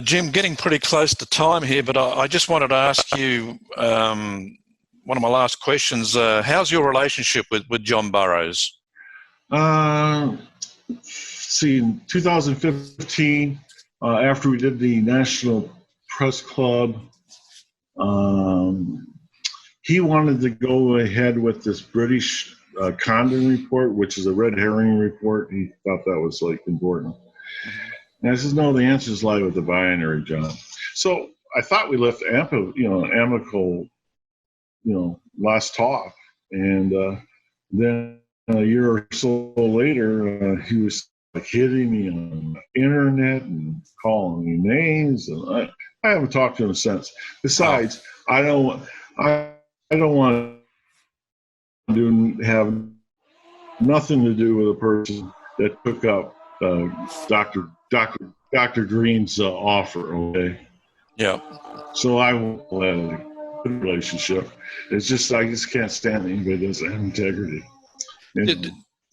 Jim, getting pretty close to time here, but I just wanted to ask you one of my last questions. How's your relationship with John Burroughs? See, in 2015, after we did the National Press Club, he wanted to go ahead with this British Condon report, which is a red herring report. He thought that was important. And I says, no, the answers lie with the binary, John. So I thought we left amicable, last talk. And then a year or so later, he was hitting me on the internet and calling me names, and I haven't talked to him since. Besides, I don't want to have nothing to do with a person that took up Dr. Green's offer. Okay. Yeah. So I won't let it. Good relationship. It's just I just can't stand anybody that doesn't have integrity.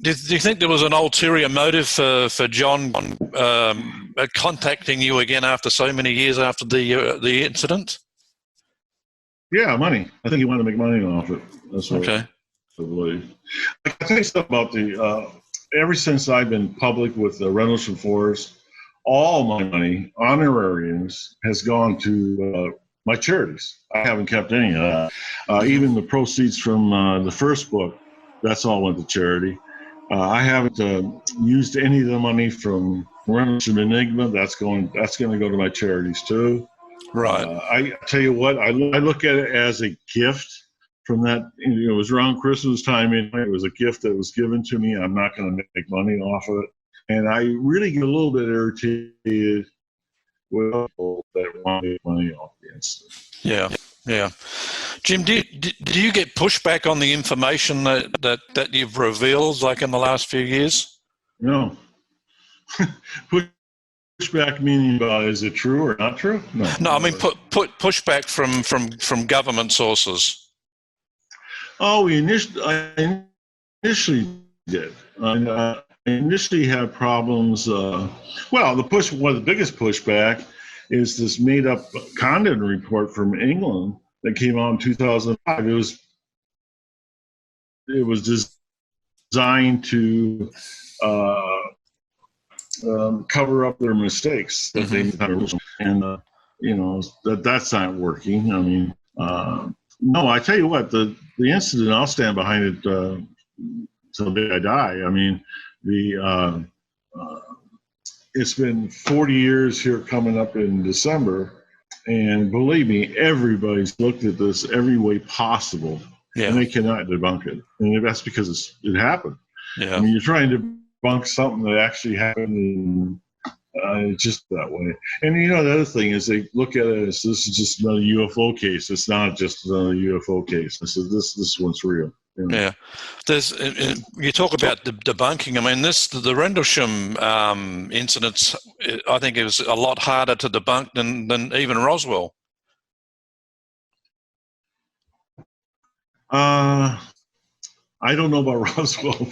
Do you think there was an ulterior motive for John contacting you again after so many years after the incident? Yeah, money. I think he wanted to make money off it. That's what okay. I believe. I can tell you something about the. Ever since I've been public with the Rendlesham Forest, all my money, honorariums, has gone to my charities. I haven't kept any of that. Even the proceeds from the first book, that's all went to charity. I haven't used any of the money from Rendlesham Enigma. That's going to go to my charities too. Right. I tell you what, I look at it as a gift from that. It was around Christmas time. It was a gift that was given to me. I'm not going to make money off of it. And I really get a little bit irritated with people that want to make money off the incident. Yeah. Jim, do you get pushback on the information that you've revealed, like in the last few years? No. Pushback meaning about is it true or not true? No. I mean put pushback from government sources. Oh, I initially did. I initially had problems. One of the biggest pushback is this made-up Condon report from England that came out in 2005. It was designed to cover up their mistakes that they made, and that's not working. I mean, no, I tell you what, the incident, I'll stand behind it till the day I die. I mean, it's been 40 years here coming up in December, and believe me, everybody's looked at this every way possible, and they cannot debunk it. And that's because it happened. Yeah. I mean, you're trying to debunk something that actually happened, and it's just that way. And the other thing is they look at it as this is just another UFO case. It's not just another UFO case. I said this one's real. You know. Yeah. There's you talk about the debunking. I mean, the Rendlesham incidents. I think it was a lot harder to debunk than even Roswell. I don't know about Roswell.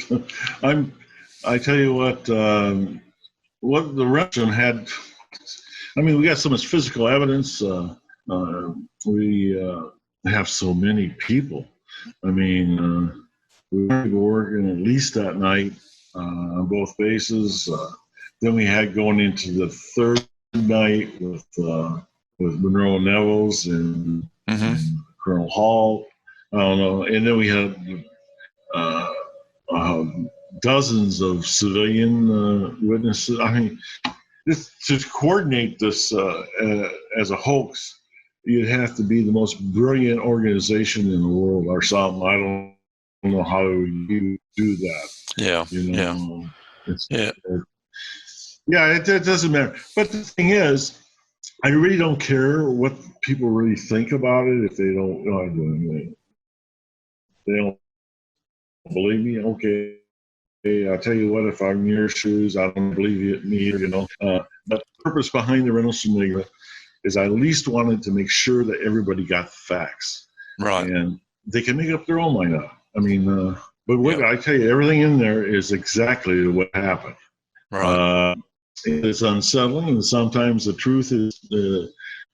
I tell you what the Rendlesham had. I mean, we got so much physical evidence. We have so many people. I mean, we were working at least that night on both bases. Then we had going into the third night with Monroe Nevels and Colonel Hall. I don't know. And then we had dozens of civilian witnesses. I mean, to coordinate this as a hoax, you'd have to be the most brilliant organization in the world or something. I don't know how you do that. Yeah. You know? Yeah. It doesn't matter. But the thing is, I really don't care what people really think about it. If they don't believe me, okay. Hey, I'll tell you what, if I'm in your shoes, I don't believe me, you know. But the purpose behind the Rendlesham Enigma is I at least wanted to make sure that everybody got the facts. Right. And they can make up their own mind up. I mean, but what I tell you, everything in there is exactly what happened. Right. It's unsettling, and sometimes the truth is a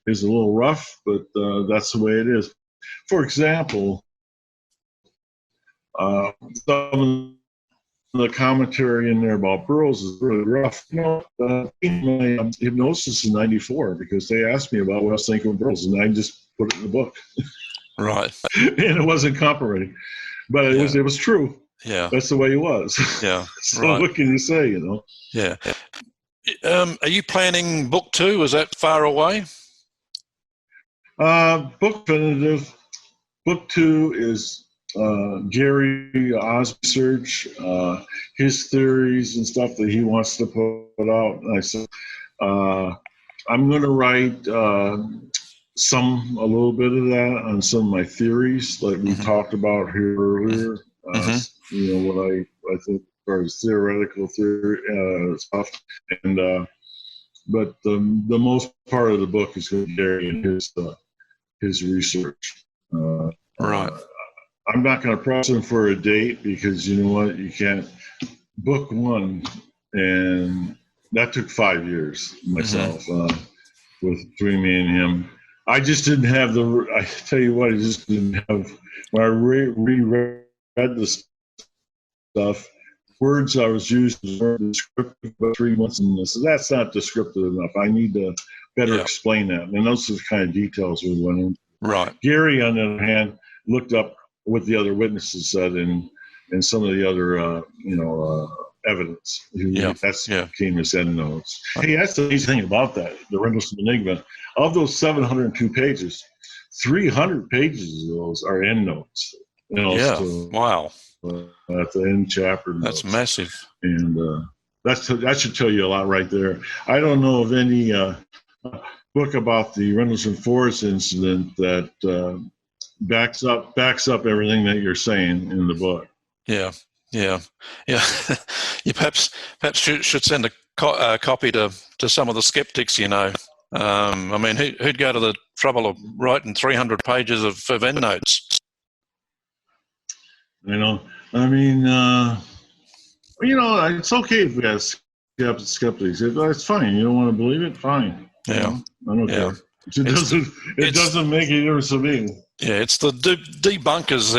little rough, but that's the way it is. For example, some the commentary in there about Burroughs is really rough. You know, my hypnosis in '94 because they asked me about what I was thinking of Burroughs, and I just put it in the book. Right. And it wasn't copyrighted, but it was true. Yeah. That's the way he was. Yeah. So what can you say? You know. Yeah. Are you planning book 2? Is that far away? Book definitive. Book 2 is Gary Oz research, his theories and stuff that he wants to put out. And I said, I'm going to write a little bit of that on some of my theories, like we talked about here earlier. You know, what I think as far as theoretical theory stuff, and but the most part of the book is going to be Gary and his research. Right. I'm not going to press him for a date because you know what? You can't. Book 1, and that took 5 years myself between me and him. I just didn't have I tell you what, I just didn't have. When I reread the stuff, words I was using weren't descriptive, but 3 months in this. So that's not descriptive enough. I need to better explain that. And those are the kind of details we went into. Right. Gary, on the other hand, looked up what the other witnesses said and some of the other, evidence. Came his end notes. Hey, that's the amazing thing about that, the Rendlesham Enigma. Of those 702 pages, 300 pages of those are end notes. You know, so, wow. At the end chapter notes. That's massive. And that should tell you a lot right there. I don't know of any book about the Rendlesham Forest incident that backs up everything that you're saying in the book. Yeah. You perhaps should send a copy to some of the skeptics. You know, I mean, who'd go to the trouble of writing 300 pages of end notes? You know, I mean, it's okay if we have skeptics. It's fine. You don't want to believe it, fine. Yeah, I don't care. It doesn't make any difference to me. Yeah, it's the debunkers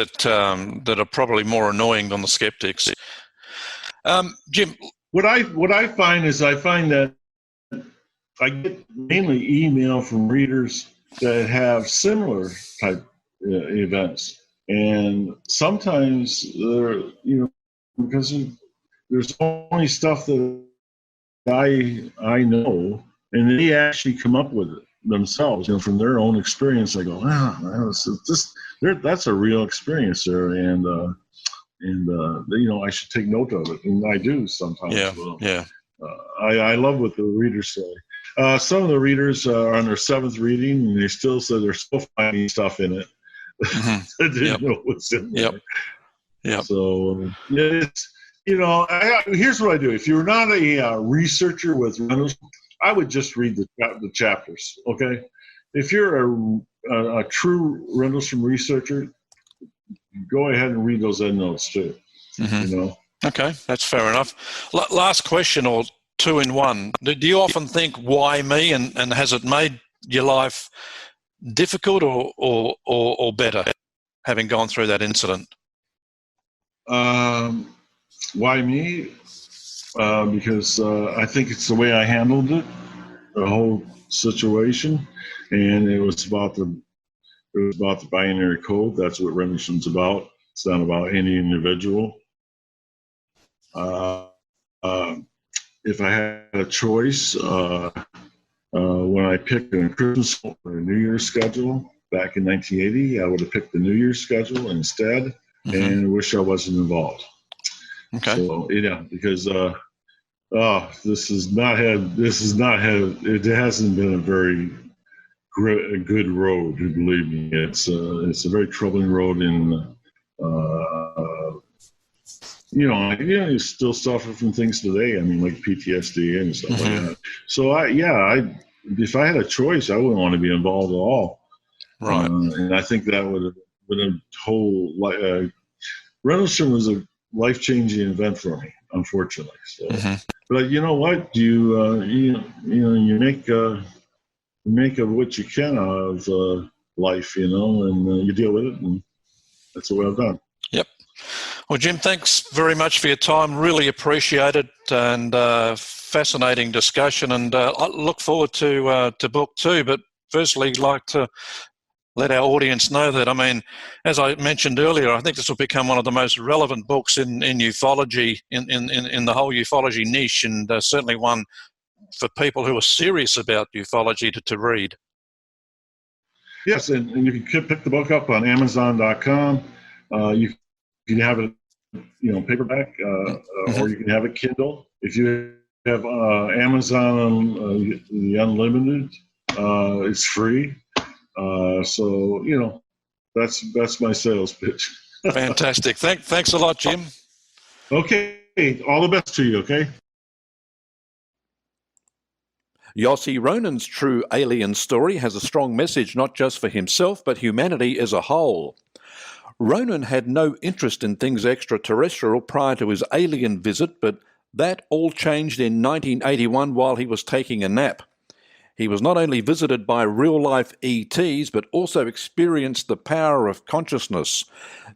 that are probably more annoying than the skeptics. Jim, what I find that I get mainly email from readers that have similar type events. And sometimes because there's only stuff that I know, and they actually come up with it themselves, from their own experience. I go, that's a real experience there, and I should take note of it, and I do sometimes. I love what the readers say. Some of the readers are on their 7th reading, and they still say they're still finding stuff in it. I didn't know what's in there. Yeah. So it's, here's what I do. If you're not a researcher with Rendlesham, I would just read the chapters. Okay. If you're a true Rendlesham researcher, go ahead and read those endnotes too. Mm-hmm. Okay, that's fair enough. Last question, or two in one. Do you often think, why me? And has it made your life difficult or better, having gone through that incident? Why me? Because I think it's the way I handled it, the whole situation, and it was about the binary code. That's what Rendlesham's about. It's not about any individual. If I had a choice, when I picked a Christmas or a New Year's schedule back in 1980, I would have picked the New Year's schedule instead, and wish I wasn't involved. Okay. So because it hasn't been a very good road. Believe me, it's a very troubling road, and you still suffer from things today. I mean, like PTSD and stuff like that. So if I had a choice, I wouldn't want to be involved at all. Right. And I think that would have been a whole Rendlesham was a life-changing event for me, unfortunately. So, but you know what? You make of what you can out of life, and you deal with it, and that's the way I've done. Yep. Well, Jim, thanks very much for your time. Really appreciate it, and fascinating discussion. And I look forward to book 2. But firstly, like to let our audience know that, I mean, as I mentioned earlier, I think this will become one of the most relevant books in ufology, in the whole ufology niche, and certainly one for people who are serious about ufology to read. Yes, and you can pick the book up on Amazon.com. You can have it, paperback, or you can have it Kindle. If you have Amazon the Unlimited, it's free. So that's my sales pitch. Fantastic. Thanks a lot, Jim. Okay, all the best to you. Okay. Yossi Ronan's true alien story has a strong message not just for himself but humanity as a whole. Ronan had no interest in things extraterrestrial prior to his alien visit, but that all changed in 1981 while he was taking a nap. He was not only visited by real-life ETs, but also experienced the power of consciousness.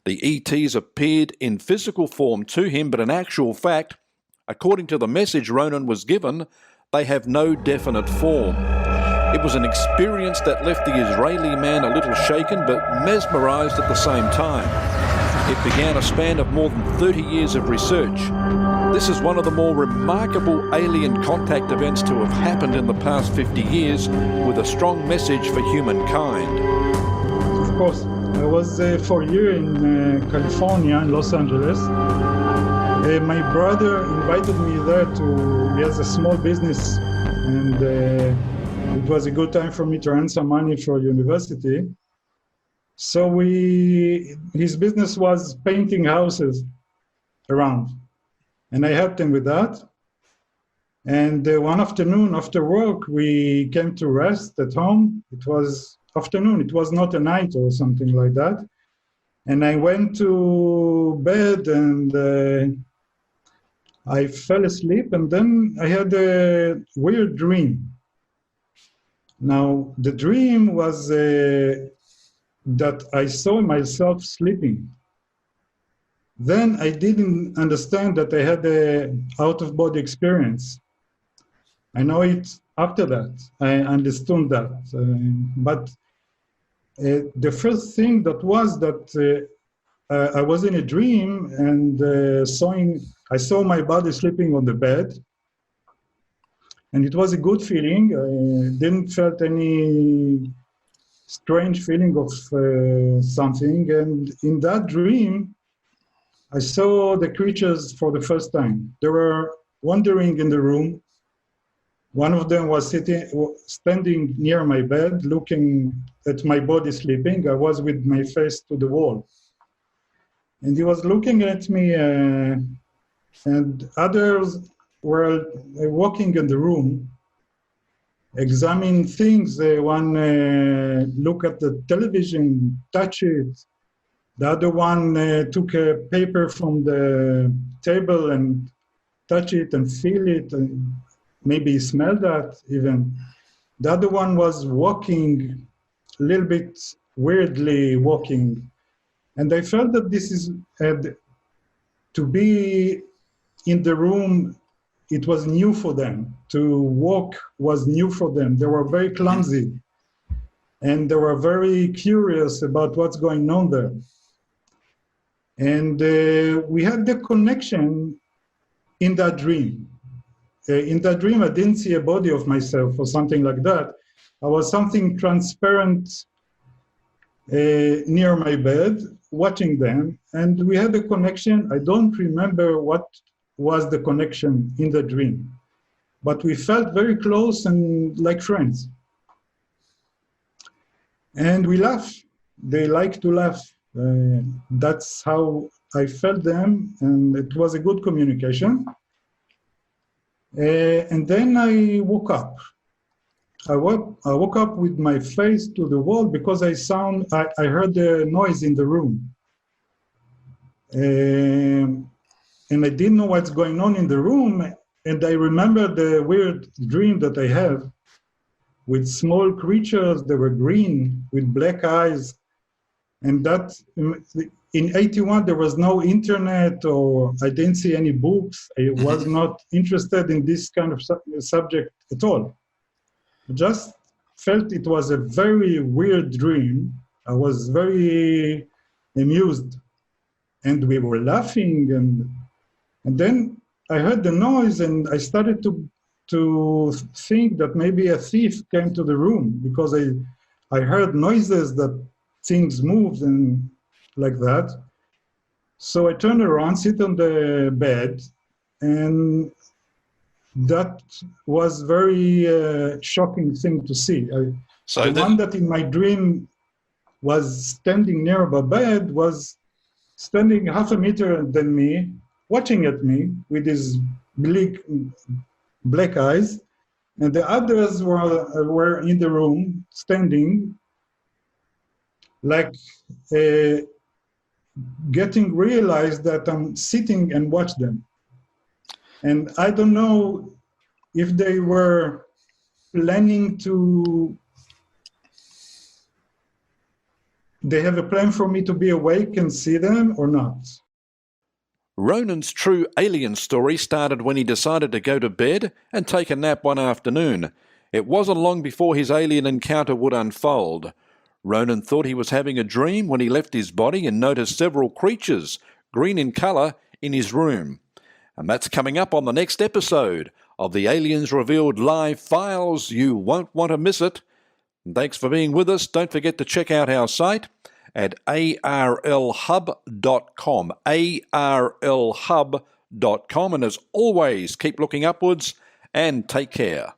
The ETs appeared in physical form to him, but in actual fact, according to the message Ronan was given, they have no definite form. It was an experience that left the Israeli man a little shaken, but mesmerized at the same time. It began a span of more than 30 years of research. This is one of the more remarkable alien contact events to have happened in the past 50 years, with a strong message for humankind. Of course. I was for a year in California, in Los Angeles. My brother invited me there he has a small business, and it was a good time for me to earn some money for university. So his business was painting houses around, and I helped him with that. And one afternoon after work, we came to rest at home. It was afternoon, it was not a night or something like that. And I went to bed, and I fell asleep, and then I had a weird dream. Now, the dream was that I saw myself sleeping. Then I didn't understand that I had an out-of-body experience. I know it after that. I understood that. But the first thing that was that I was in a dream, and I saw my body sleeping on the bed. And it was a good feeling. I didn't felt any strange feeling of something. And in that dream, I saw the creatures for the first time. They were wandering in the room. One of them was standing near my bed, looking at my body sleeping. I was with my face to the wall. And he was looking at me, and others were walking in the room, examining things. One look at the television, touch it. The other one took a paper from the table and touch it and feel it, and maybe smell that even. The other one was walking, a little bit weirdly walking. And I felt that this is, to be in the room, it was new for them. To walk was new for them. They were very clumsy. And they were very curious about what's going on there. And we had the connection in that dream. In that dream, I didn't see a body of myself or something like that. I was something transparent near my bed, watching them, and we had a connection. I don't remember what was the connection in the dream, but we felt very close and like friends. And we laugh. They like to laugh. That's how I felt them, and it was a good communication. And then I woke up. I woke up with my face to the wall because I heard the noise in the room. And I didn't know what's going on in the room. And I remember the weird dream that I have with small creatures that were green with black eyes. And that in 81, there was no internet, or I didn't see any books. I was not interested in this kind of subject at all. I just felt it was a very weird dream. I was very amused, and we were laughing. And then I heard the noise, and I started to think that maybe a thief came to the room, because I heard noises that things moved and like that. So I turned around, sit on the bed, and that was very shocking thing to see. The one that in my dream was standing near my bed was standing half a meter than me, watching at me with his black eyes, and the others were in the room standing, like getting realized that I'm sitting and watch them. And I don't know if they were planning they have a plan for me to be awake and see them or not. Ronan's true alien story started when he decided to go to bed and take a nap one afternoon. It wasn't long before his alien encounter would unfold. Ronan thought he was having a dream when he left his body and noticed several creatures, green in colour, in his room. And that's coming up on the next episode of the Aliens Revealed Live Files. You won't want to miss it. And thanks for being with us. Don't forget to check out our site at arlhub.com, arlhub.com. And as always, keep looking upwards and take care.